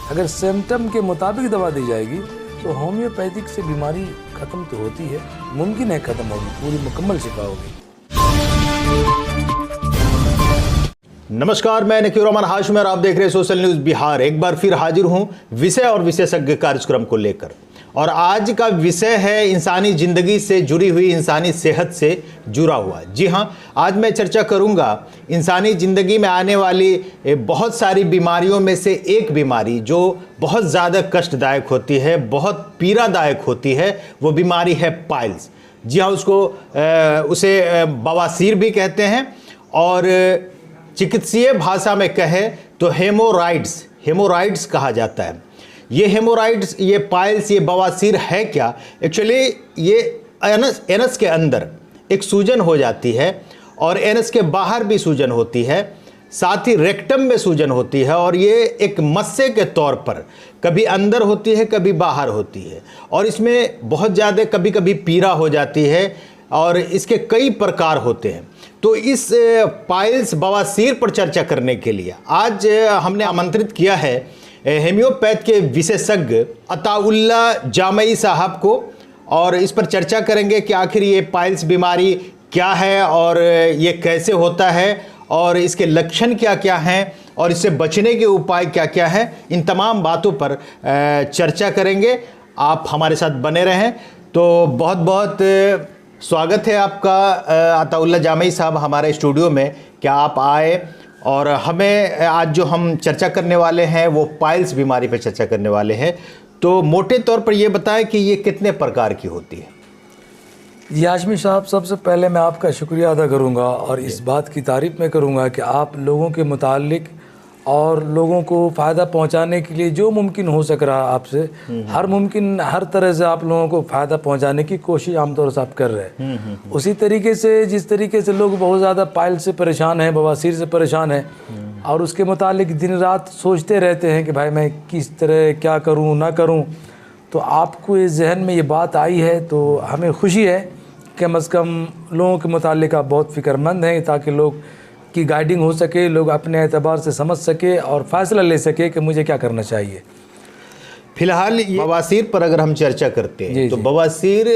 अगर सिम्टम के मुताबिक दवा दी जाएगी तो होम्योपैथिक से बीमारी ख़त्म तो होती है, मुमकिन है ख़त्म होगी, पूरी मुकम्मल शिफा होगी। नमस्कार, मैं नकीर रहमान हाशिम और आप देख रहे हैं सोशल न्यूज़ बिहार। एक बार फिर हाजिर हूं विषय और विशेषज्ञ कार्यक्रम को लेकर, और आज का विषय है इंसानी ज़िंदगी से जुड़ी हुई, इंसानी सेहत से जुड़ा हुआ। जी हां, आज मैं चर्चा करूंगा इंसानी ज़िंदगी में आने वाली बहुत सारी बीमारियों में से एक बीमारी जो बहुत ज़्यादा कष्टदायक होती है, बहुत पीड़ादायक होती है। वो बीमारी है पाइल्स। जी हाँ, उसे बवासीर भी कहते हैं, और चिकित्सीय भाषा में कहे तो हेमोराइड्स कहा जाता है। ये हेमोराइड्स, ये पाइल्स, ये बवासीर है क्या? एक्चुअली ये एनस के अंदर एक सूजन हो जाती है और एनस के बाहर भी सूजन होती है, साथ ही रेक्टम में सूजन होती है, और ये एक मस्से के तौर पर कभी अंदर होती है, कभी बाहर होती है, और इसमें बहुत ज़्यादा कभी कभी पीड़ा हो जाती है, और इसके कई प्रकार होते हैं। तो इस पाइल्स बवासीर पर चर्चा करने के लिए आज हमने आमंत्रित किया है हेम्योपैथ के विशेषज्ञ अताउल्ला जामई साहब को, और इस पर चर्चा करेंगे कि आखिर ये पाइल्स बीमारी क्या है और ये कैसे होता है और इसके लक्षण क्या क्या हैं और इससे बचने के उपाय क्या क्या हैं। इन तमाम बातों पर चर्चा करेंगे। आप हमारे साथ बने रहें। तो बहुत बहुत स्वागत है आपका अताउल्ला जामई साहब हमारे स्टूडियो में। क्या आप आए, और हमें आज जो हम चर्चा करने वाले हैं वो पाइल्स बीमारी पर चर्चा करने वाले हैं। तो मोटे तौर पर ये बताएं कि ये कितने प्रकार की होती है। जी हाशमी साहब, सबसे पहले मैं आपका शुक्रिया अदा करूंगा और इस बात की तारीफ़ में करूंगा कि आप लोगों के मुतालिक और लोगों को फ़ायदा पहुंचाने के लिए जो मुमकिन हो सक रहा आपसे, हर तरह से आप लोगों को फ़ायदा पहुंचाने की कोशिश आमतौर से आप कर रहे हैं। उसी तरीके से जिस तरीके से लोग बहुत ज़्यादा पाइल से परेशान हैं, बवासीर से परेशान हैं, और उसके मुतालिक दिन रात सोचते रहते हैं कि भाई मैं किस तरह क्या करूँ ना करूँ, तो आपको इस जहन में ये बात आई है तो हमें खुशी है। कम अज़ कम लोगों के मुतालिक आप बहुत फ़िक्रमंद हैं, ताकि लोग की गाइडिंग हो सके, लोग अपने एतबार से समझ सके और फ़ैसला ले सके कि मुझे क्या करना चाहिए। फिलहाल बवासीर पर अगर हम चर्चा करते हैं तो बवासीर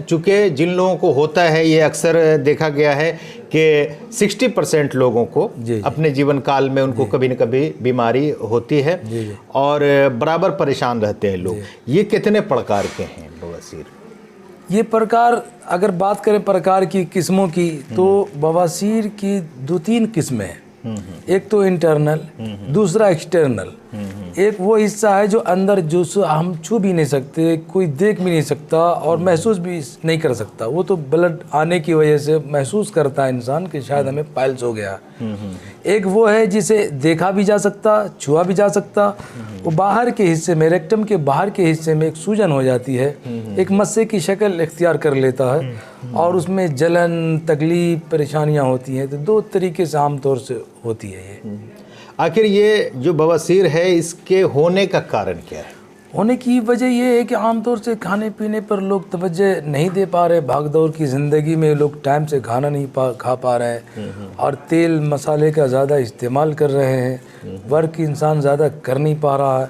चूँकि जिन लोगों को होता है, ये अक्सर देखा गया है कि 60% लोगों को अपने जीवन काल में उनको कभी न कभी बीमारी होती है, और बराबर परेशान रहते हैं लोग। ये कितने प्रकार के हैं बवासीर? ये प्रकार, अगर बात करें प्रकार की किस्मों की, तो बवासीर की 2-3 किस्में हैं। एक तो इंटरनल, दूसरा एक्सटर्नल। एक वो हिस्सा है जो अंदर, जो हम छू भी नहीं सकते, कोई देख भी नहीं सकता और महसूस भी नहीं कर सकता। वो तो ब्लड आने की वजह से महसूस करता है इंसान कि शायद हमें पाइल्स हो गया। एक वो है जिसे देखा भी जा सकता, छुआ भी जा सकता। वो बाहर के हिस्से में, रेक्टम के बाहर के हिस्से में एक सूजन हो जाती है, एक मस्से की शक्ल इख्तियार कर लेता है, और उसमें जलन, तकलीफ, परेशानियां होती हैं। तो 2 तरीके से आमतौर से होती है ये। आखिर ये जो बवासीर है, इसके होने का कारण क्या है? होने की वजह ये है कि आमतौर से खाने पीने पर लोग तवज्जो नहीं दे पा रहे। भागदौड़ की ज़िंदगी में लोग टाइम से खाना नहीं खा पा रहे हैं, और तेल मसाले का ज़्यादा इस्तेमाल कर रहे हैं। वर्क इंसान ज़्यादा कर नहीं पा रहा है,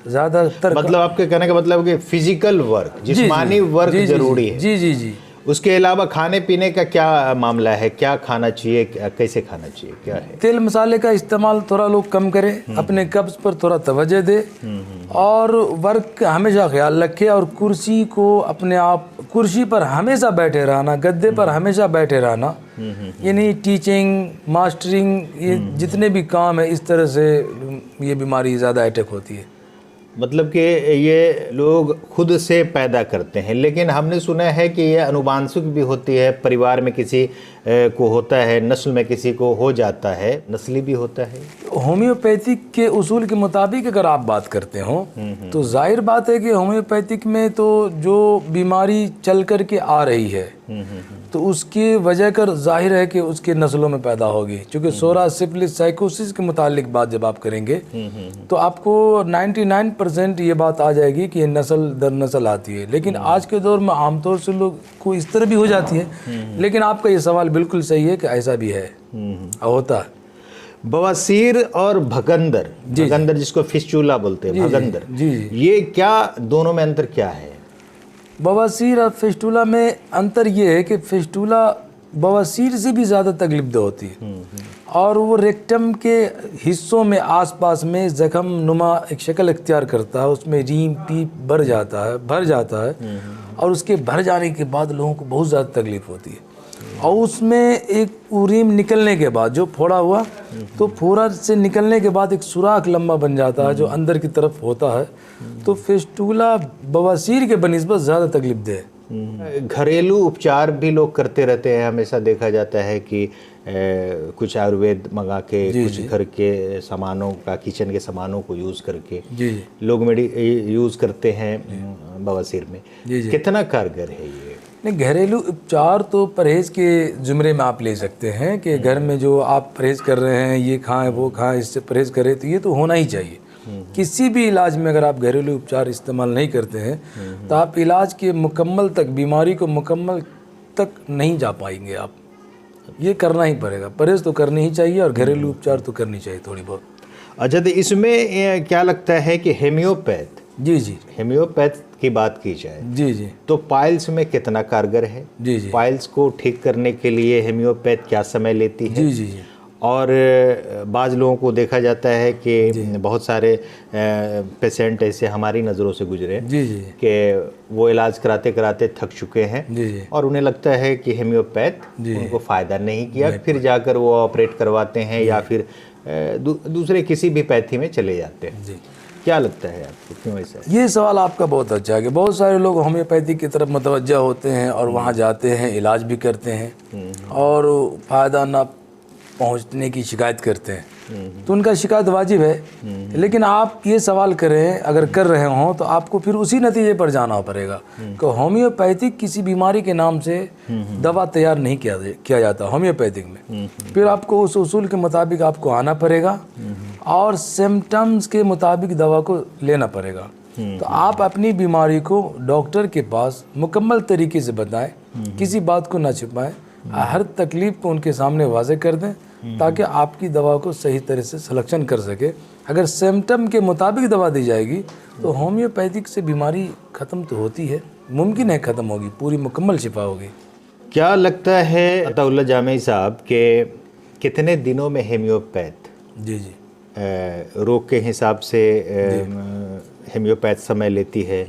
ज़्यादातर। मतलब आपके कहने का मतलब कि फिजिकल वर्क, जिस्मानी वर्क जरूरी है। जी जी जी। उसके अलावा खाने पीने का क्या मामला है? क्या खाना चाहिए, कैसे खाना चाहिए, क्या है? तेल मसाले का इस्तेमाल थोड़ा लोग कम करें, अपने कब्ज़ पर थोड़ा तवज्जो दे, और वर्क का हमेशा ख्याल रखे, और कुर्सी को अपने आप, कुर्सी पर हमेशा बैठे रहना, गद्दे पर हमेशा बैठे रहना, यानी टीचिंग, मास्टरिंग, ये जितने भी काम है, इस तरह से ये बीमारी ज़्यादा अटैक होती है। मतलब कि ये लोग खुद से पैदा करते हैं, लेकिन हमने सुना है कि ये अनुवांशिक भी होती है, परिवार में किसी को होता है, नस्ल में किसी को हो जाता है, नस्ली भी होता है। होम्योपैथिक के उसूल के मुताबिक अगर आप बात करते हो तो जाहिर बात है कि होम्योपैथिक में तो जो बीमारी चल कर के आ रही है तो उसकी वजह कर जाहिर है कि उसके नस्लों में पैदा होगी। क्योंकि सोरा, सिफिलिस, साइकोसिस के मुतालिक बात जब आप करेंगे तो आपको 99% ये बात आ जाएगी कि ये नस्ल दर नस्ल आती है। लेकिन आज के दौर में आमतौर से लोग को इस तरह भी हो जाती है। लेकिन आपका ये सवाल बिल्कुल सही है कि ऐसा भी है, होता है। बवासीर और भगंदर, भगंदर जिसको फिस्टूला बोलते हैं, भगंदर, जी जी। ये क्या, दोनों में अंतर क्या है? बवासीर और फिस्टूला में अंतर ये है कि फिस्टूला बवासीर से भी ज़्यादा तकलीफदेह होती है और वो रेक्टम के हिस्सों में आसपास में जख्म नुमा एक शक्ल इख्तियार करता है, उसमें रीम पीप भर जाता है और उसके भर जाने के बाद लोगों को बहुत ज़्यादा तकलीफ होती है। और उसमें एक रीम निकलने के बाद जो फोड़ा हुआ, तो फोड़ा से निकलने के बाद एक सुराख लंबा बन जाता है जो अंदर की तरफ होता है। तो फिस्टूला बवासीर के बनिस्बत ज़्यादा तकलीफदेह है। घरेलू उपचार भी लोग करते रहते हैं, हमेशा देखा जाता है कि कुछ आयुर्वेद मंगा के, कुछ घर के सामानों का, किचन के सामानों को यूज़ करके जी लोग यूज़ करते हैं बवासीर में। कितना कारगर है ये? नहीं, घरेलू उपचार तो परहेज़ के ज़ुमरे में आप ले सकते हैं कि घर में जो आप परहेज़ कर रहे हैं, ये खाएं वो खाएं, इससे परहेज़ करें, तो ये तो होना ही चाहिए। किसी भी इलाज में अगर आप घरेलू उपचार इस्तेमाल नहीं करते हैं तो आप इलाज के मुकम्मल तक, बीमारी को मुकम्मल तक नहीं जा पाएंगे। आप ये करना ही पड़ेगा, परहेज़ तो करनी ही चाहिए और घरेलू उपचार तो करनी चाहिए थोड़ी बहुत। अच्छा, तो इसमें क्या लगता है कि हेम्योपैथ, जी हेम्योपैथ की बात की जाए जी तो पाइल्स में कितना कारगर है? जी पाइल्स को ठीक करने के लिए हेम्योपैथ क्या समय लेती है? जी। और बाज़ लोगों को देखा जाता है कि बहुत सारे पेशेंट ऐसे हमारी नज़रों से गुजरे जी कि वो इलाज कराते कराते थक चुके हैं और उन्हें लगता है कि हेम्योपैथ उनको फ़ायदा नहीं किया, फिर जाकर वो ऑपरेट करवाते हैं या फिर दूसरे किसी भी पैथी में चले जाते हैं। क्या लगता है आपको, क्यों ऐसा है? ये सवाल आपका बहुत अच्छा है कि बहुत सारे लोग होम्योपैथी की तरफ मुतवज्जा होते हैं और वहाँ जाते हैं, इलाज भी करते हैं और फ़ायदा ना पहुँचने की शिकायत करते हैं। तो उनका शिकायत वाजिब है, लेकिन आप ये सवाल करें अगर कर रहे हों तो आपको फिर उसी नतीजे पर जाना पड़ेगा कि होम्योपैथिक किसी बीमारी के नाम से दवा तैयार नहीं किया जाता होम्योपैथिक में। फिर आपको उस उसूल के मुताबिक आपको आना पड़ेगा और सिम्टम्स के मुताबिक दवा को लेना पड़ेगा। तो आप अपनी बीमारी को डॉक्टर के पास मुकम्मल तरीके से बताएं, किसी बात को ना छिपाएं, हर तकलीफ को उनके सामने वाज़े कर दें ताकि आपकी दवा को सही तरह से सिलेक्शन कर सके। अगर सिम्टम के मुताबिक दवा दी जाएगी तो होम्योपैथिक से बीमारी ख़त्म तो होती है, मुमकिन है ख़त्म होगी, पूरी मुकम्मल शिफा होगी। क्या लगता है अताउल्लाह जामी साहब के कितने दिनों में हेम्योपैथ जी रोग के हिसाब से हेम्योपैथ समय लेती है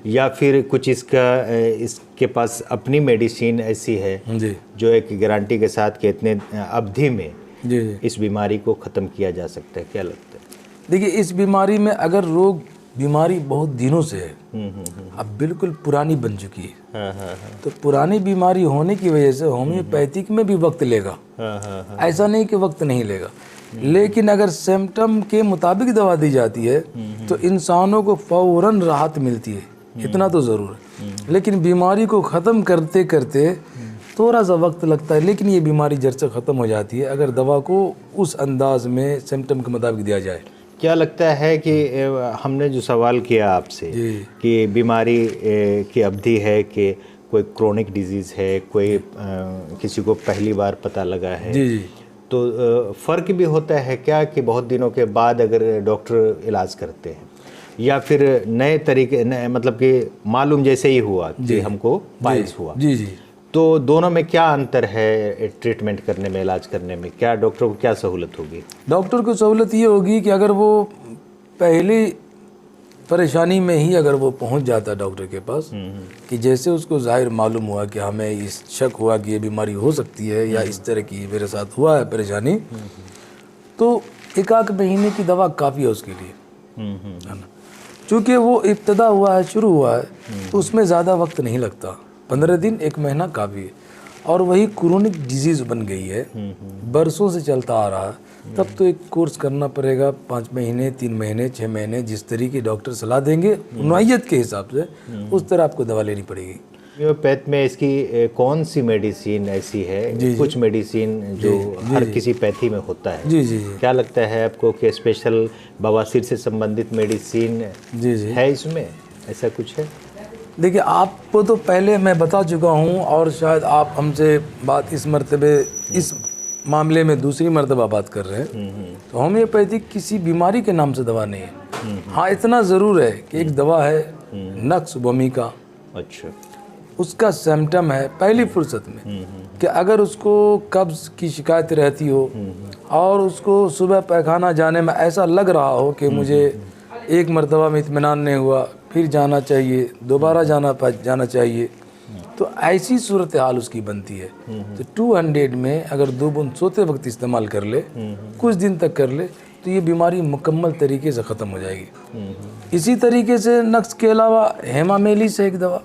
या फिर कुछ इसके पास अपनी मेडिसिन ऐसी है जो एक गारंटी के साथ के इतने अवधि में इस बीमारी को ख़त्म किया जा सकता है? क्या लगता है? देखिए, इस बीमारी में अगर बीमारी बहुत दिनों से है, अब बिल्कुल पुरानी बन चुकी है, तो पुरानी बीमारी होने की वजह से होम्योपैथिक में भी वक्त लेगा, ऐसा नहीं कि वक्त नहीं लेगा। लेकिन अगर सिम्टम के मुताबिक दवा दी जाती है तो इंसानों को फौरन राहत मिलती है, इतना तो ज़रूर है। लेकिन बीमारी को ख़त्म करते करते थोड़ा सा वक्त लगता है, लेकिन ये बीमारी जड़ से ख़त्म हो जाती है अगर दवा को उस अंदाज में सिम्टम के मुताबिक दिया जाए। क्या लगता है कि हमने जो सवाल किया आपसे कि बीमारी की अवधि है कि कोई क्रोनिक डिजीज़ है, कोई किसी को पहली बार पता लगा है, तो फ़र्क भी होता है क्या कि बहुत दिनों के बाद अगर डॉक्टर इलाज करते हैं या फिर नए तरीके मतलब कि मालूम जैसे ही हुआ कि हमको पाइल्स हुआ, तो दोनों में क्या अंतर है ट्रीटमेंट करने में, इलाज करने में? क्या डॉक्टर को क्या सहूलत होगी? डॉक्टर को सहूलत ये होगी कि अगर वो पहली परेशानी में ही अगर वो पहुंच जाता डॉक्टर के पास कि जैसे उसको ज़ाहिर मालूम हुआ कि हमें इस शक हुआ कि ये बीमारी हो सकती है या इस तरह की मेरे साथ हुआ है परेशानी, तो 1-8 महीने की दवा काफ़ी है उसके लिए, है ना। चूँकि वो इब्तदा हुआ है, शुरू हुआ है, तो उसमें ज़्यादा वक्त नहीं लगता, 15 दिन 1 महीना काफ़ी है। और वही क्रोनिक डिजीज़ बन गई है, बरसों से चलता आ रहा है, तब तो एक कोर्स करना पड़ेगा, 5 महीने, 3 महीने, 6 महीने, जिस तरीके डॉक्टर सलाह देंगे नौइयत के हिसाब से उस तरह आपको दवा लेनी पड़ेगी। होम्योपैथ में इसकी कौन सी मेडिसिन ऐसी है, कुछ मेडिसिन जो हर किसी पैथी में होता है? क्या लगता है आपको कि स्पेशल बवासीर से संबंधित मेडिसिन है इसमें, ऐसा कुछ है? देखिए, आपको तो पहले मैं बता चुका हूँ और शायद आप हमसे बात इस मर्तबे इस मामले में दूसरी मर्तबा बात कर रहे हैं, तो होम्योपैथिक किसी बीमारी के नाम से दवा नहीं है। हाँ, इतना ज़रूर है कि एक दवा है नक्स भूमिका, अच्छा, उसका सिम्टम है पहली फुर्सत में कि अगर उसको कब्ज़ की शिकायत रहती हो और उसको सुबह पैखाना जाने में ऐसा लग रहा हो कि मुझे एक मर्तबा में इत्मीनान नहीं हुआ, फिर जाना चाहिए, दोबारा जाना चाहिए, तो ऐसी सूरत हाल उसकी बनती है। तो 200 में अगर 2 बूंद सोते वक्त इस्तेमाल कर ले, कुछ दिन तक कर ले, तो ये बीमारी मुकम्मल तरीके से ख़त्म हो जाएगी। इसी तरीके से नक्स के अलावा हेमामेलिस है एक दवा,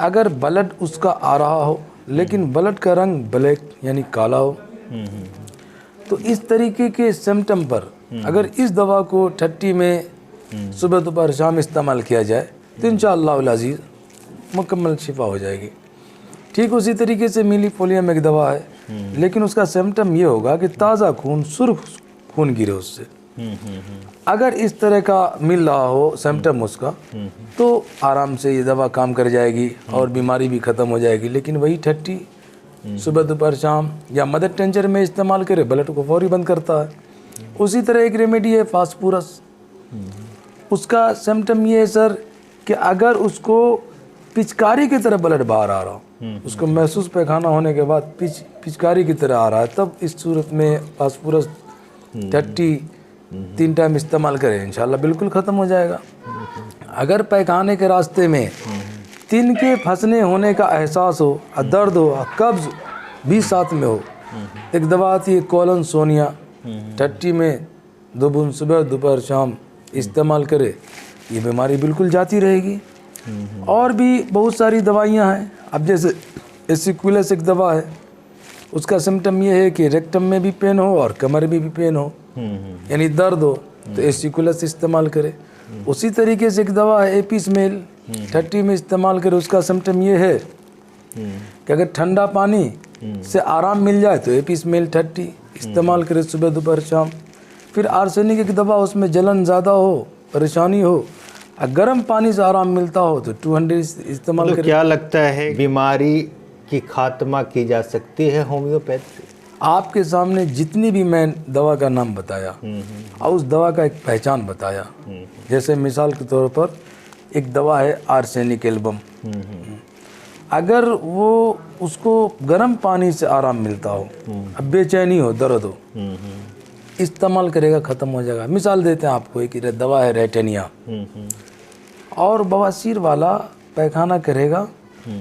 अगर ब्लड उसका आ रहा हो लेकिन ब्लड का रंग ब्लैक यानी काला हो, तो इस तरीके के सिम्टम पर अगर इस दवा को ठट्टी में सुबह दोपहर शाम इस्तेमाल किया जाए तो इंशाअल्लाह अज़ीज़ मुकम्मल शिफा हो जाएगी। ठीक उसी तरीके से मिलीफोलियम एक दवा है, लेकिन उसका सिम्टम ये होगा कि ताज़ा खून, सुर्ख खून गिरे उससे। अगर इस तरह का मिल रहा हो सिम्टम उसका, तो आराम से ये दवा काम कर जाएगी और बीमारी भी ख़त्म हो जाएगी। लेकिन वही ठट्टी सुबह दोपहर शाम या मदर टेंचर में इस्तेमाल करे, ब्लड को फौरी बंद करता है। उसी तरह एक रेमेडी है फास्फोरस, उसका सिम्टम ये है सर कि अगर उसको पिचकारी की तरह ब्लड बाहर आ रहा हो, उसको महसूस पैखाना होने के बाद पिचकारी की तरह आ रहा है, तब इस सूरत में फास्फोरस ठट्टी 3 टाइम इस्तेमाल करें, इंशाल्लाह बिल्कुल ख़त्म हो जाएगा। अगर पैखाने के रास्ते में तिनके फंसने होने का एहसास हो, दर्द हो, कब्ज़ भी साथ में हो, एक दवा आती है कोलन सोनिया, ठट्टी में 2 बूंद सुबह दोपहर शाम इस्तेमाल करे, ये बीमारी बिल्कुल जाती रहेगी। और भी बहुत सारी दवाइयाँ हैं। अब जैसे एसिक्विलस एक दवा है, उसका सिम्टम ये है कि रेक्टम में भी पेन हो और कमर में भी पेन हो, यानी दर्द हो, तो एसिक्विलस इस्तेमाल करे। उसी तरीके से एक दवा है एपिसमेल, ठट्टी में इस्तेमाल करे, उसका सिम्टम ये है कि अगर ठंडा पानी से आराम मिल जाए तो एपिसमेल ठट्टी इस्तेमाल करे सुबह दोपहर शाम। फिर आर्सेनिक एक दवा, उसमें जलन ज़्यादा हो, परेशानी हो, गर्म पानी से आराम मिलता हो तो 200 इस्तेमाल करें। क्या लगता है बीमारी की खात्मा की जा सकती है होम्योपैथी? आपके सामने जितनी भी मैं दवा का नाम बताया और उस दवा का एक पहचान बताया, जैसे मिसाल के तौर पर एक दवा है आर्सेनिक एल्बम, अगर वो उसको गर्म पानी से आराम मिलता हो, अब बेचैनी हो, दर्द हो, इस्तेमाल करेगा ख़त्म हो जाएगा। मिसाल देते हैं आपको, एक दवा है रेटेनिया, और बवासीर वाला पैखाना करेगा,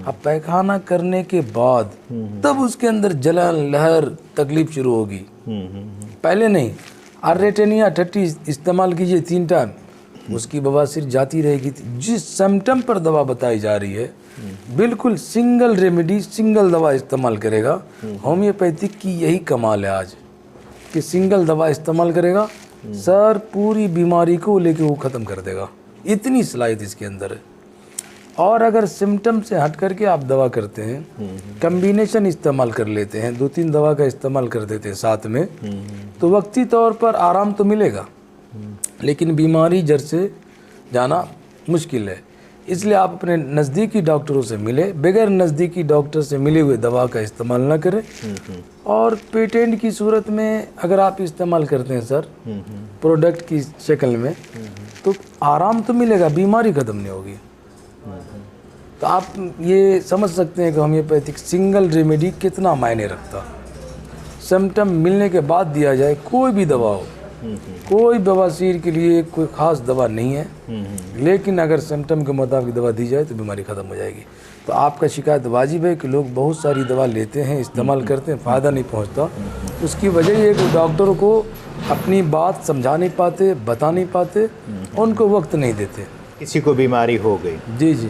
अब पैखाना करने के बाद तब उसके अंदर जलन, लहर, तकलीफ शुरू होगी, पहले नहीं। और रेटेनिया ठट्टी इस्तेमाल कीजिए 3 टाइम, उसकी बवासीर जाती रहेगी। जिस सिम्टम पर दवा बताई जा रही है, बिल्कुल सिंगल रेमेडी, सिंगल दवा इस्तेमाल करेगा। होम्योपैथिक की यही कमाल है आज कि सिंगल दवा इस्तेमाल करेगा सर, पूरी बीमारी को लेके वो ख़त्म कर देगा, इतनी सलाहियत इसके अंदर है। और अगर सिम्टम से हट करके आप दवा करते हैं, कम्बिनेशन इस्तेमाल कर लेते हैं, 2-3 दवा का इस्तेमाल कर देते हैं साथ में, तो वक्ती तौर पर आराम तो मिलेगा, लेकिन बीमारी जड़ से जाना मुश्किल है। इसलिए आप अपने नज़दीकी डॉक्टरों से मिले, बगैर नज़दीकी डॉक्टर से मिले हुए दवा का इस्तेमाल ना करें। और पेटेंट की सूरत में अगर आप इस्तेमाल करते हैं सर, प्रोडक्ट की शक्ल में, तो आराम तो मिलेगा, बीमारी ख़त्म नहीं होगी। तो आप ये समझ सकते हैं कि होम्योपैथिक सिंगल रेमेडी कितना मायने रखता। सिम्टम मिलने के बाद दिया जाए, कोई भी दवा हो, कोई बवासीर के लिए कोई ख़ास दवा नहीं है, लेकिन अगर सिम्टम के मुताबिक दवा दी जाए तो बीमारी ख़त्म हो जाएगी। तो आपका शिकायत वाजिब है कि लोग बहुत सारी दवा लेते हैं, इस्तेमाल करते हैं, फ़ायदा नहीं पहुंचता। उसकी वजह ये है कि डॉक्टरों को अपनी बात समझा नहीं पाते, बता नहीं पाते, उनको वक्त नहीं देते। किसी को बीमारी हो गई, जी जी,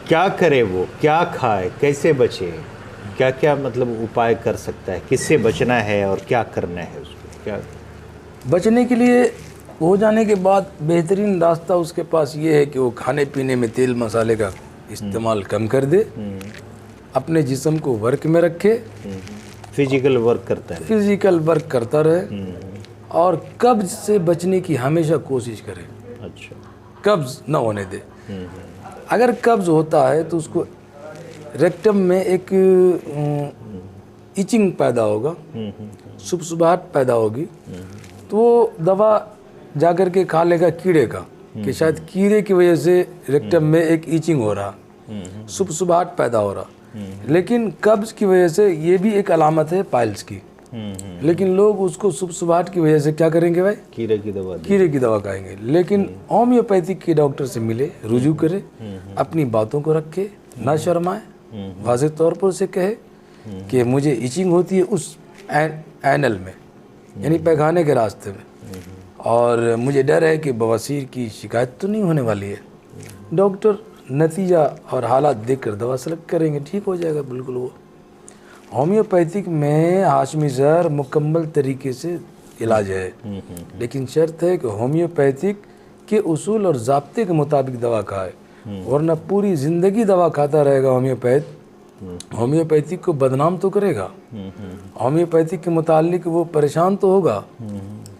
क्या करे वो, क्या खाए, कैसे बचे, क्या क्या मतलब उपाय कर सकता है, किससे बचना है और क्या करना है उसको? क्या बचने के लिए हो जाने के बाद बेहतरीन रास्ता उसके पास ये है कि वो खाने पीने में तेल मसाले का इस्तेमाल कम कर दे, अपने जिस्म को वर्क में रखे, फिजिकल वर्क करता है, फिजिकल वर्क करता रहे, और कब्ज से बचने की हमेशा कोशिश करे। अच्छा, कब्ज ना होने दे। अगर कब्ज होता है तो उसको रेक्टम में एक इचिंग पैदा होगा, सुबसुबाहट पैदा होगी, तो वो दवा जाकर के खा लेगा कीड़े का, कि शायद कीड़े की वजह से रेक्टम में एक इचिंग हो रहा, सुबसुबाहट पैदा हो रहा। लेकिन कब्ज की वजह से ये भी एक अलामत है पाइल्स की। लेकिन लोग उसको सुबसुबाहट की वजह से क्या करेंगे भाई? कीड़े की दवा खाएंगे। लेकिन होम्योपैथिक के डॉक्टर से मिले, रुजू करे, अपनी बातों को रखे, ना शर्माए, वाज़ेह तौर पर उसे कहे कि मुझे इचिंग होती है उस एनल में, यानी पैखाने के रास्ते में, और मुझे डर है कि बवासीर की शिकायत तो नहीं होने वाली है। डॉक्टर नतीजा और हालात देखकर दवा सेलेक्ट करेंगे, ठीक हो जाएगा बिल्कुल। वो होम्योपैथिक में हाशमी सर मुकम्मल तरीके से इलाज है, लेकिन शर्त है कि होम्योपैथिक के उसूल और ज़ाब्ते के मुताबिक दवा खाए, वरना पूरी ज़िंदगी दवा खाता रहेगा होम्योपैथिक को बदनाम तो करेगा, होम्योपैथिक के मुतालिक वो परेशान तो होगा,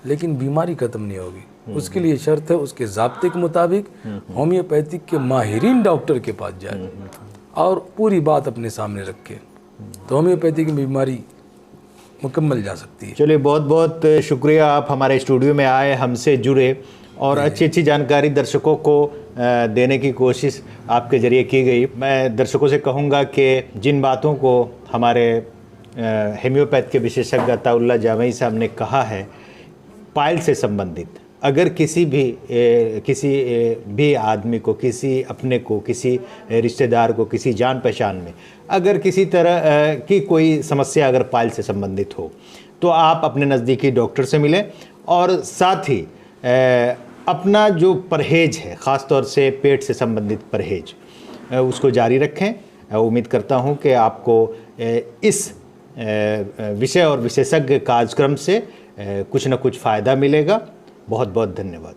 लेकिन बीमारी ख़त्म नहीं होगी। उसके लिए शर्त है उसके ज़ाब्ते के मुताबिक होम्योपैथिक के माहिरीन डॉक्टर के पास जाए और पूरी बात अपने सामने रखे, तो होम्योपैथिक की बीमारी मुकम्मल जा सकती है। चलिए, बहुत बहुत शुक्रिया, आप हमारे स्टूडियो में आए, हमसे जुड़े और अच्छी जानकारी दर्शकों को देने की कोशिश आपके ज़रिए की गई। मैं दर्शकों से कहूँगा कि जिन बातों को हमारे होम्योपैथ के विशेषज्ञ अताउल्लाह जामई साहब ने कहा है, पाइल से संबंधित अगर किसी भी आदमी को, किसी अपने को, किसी रिश्तेदार को, किसी जान पहचान में अगर किसी तरह की कोई समस्या अगर पाइल से संबंधित हो, तो आप अपने नज़दीकी डॉक्टर से मिलें और साथ ही अपना जो परहेज है, ख़ास तौर से पेट से संबंधित परहेज, उसको जारी रखें। उम्मीद करता हूँ कि आपको इस विषय और विशेषज्ञ कार्यक्रम से कुछ न कुछ फ़ायदा मिलेगा। बहुत बहुत धन्यवाद।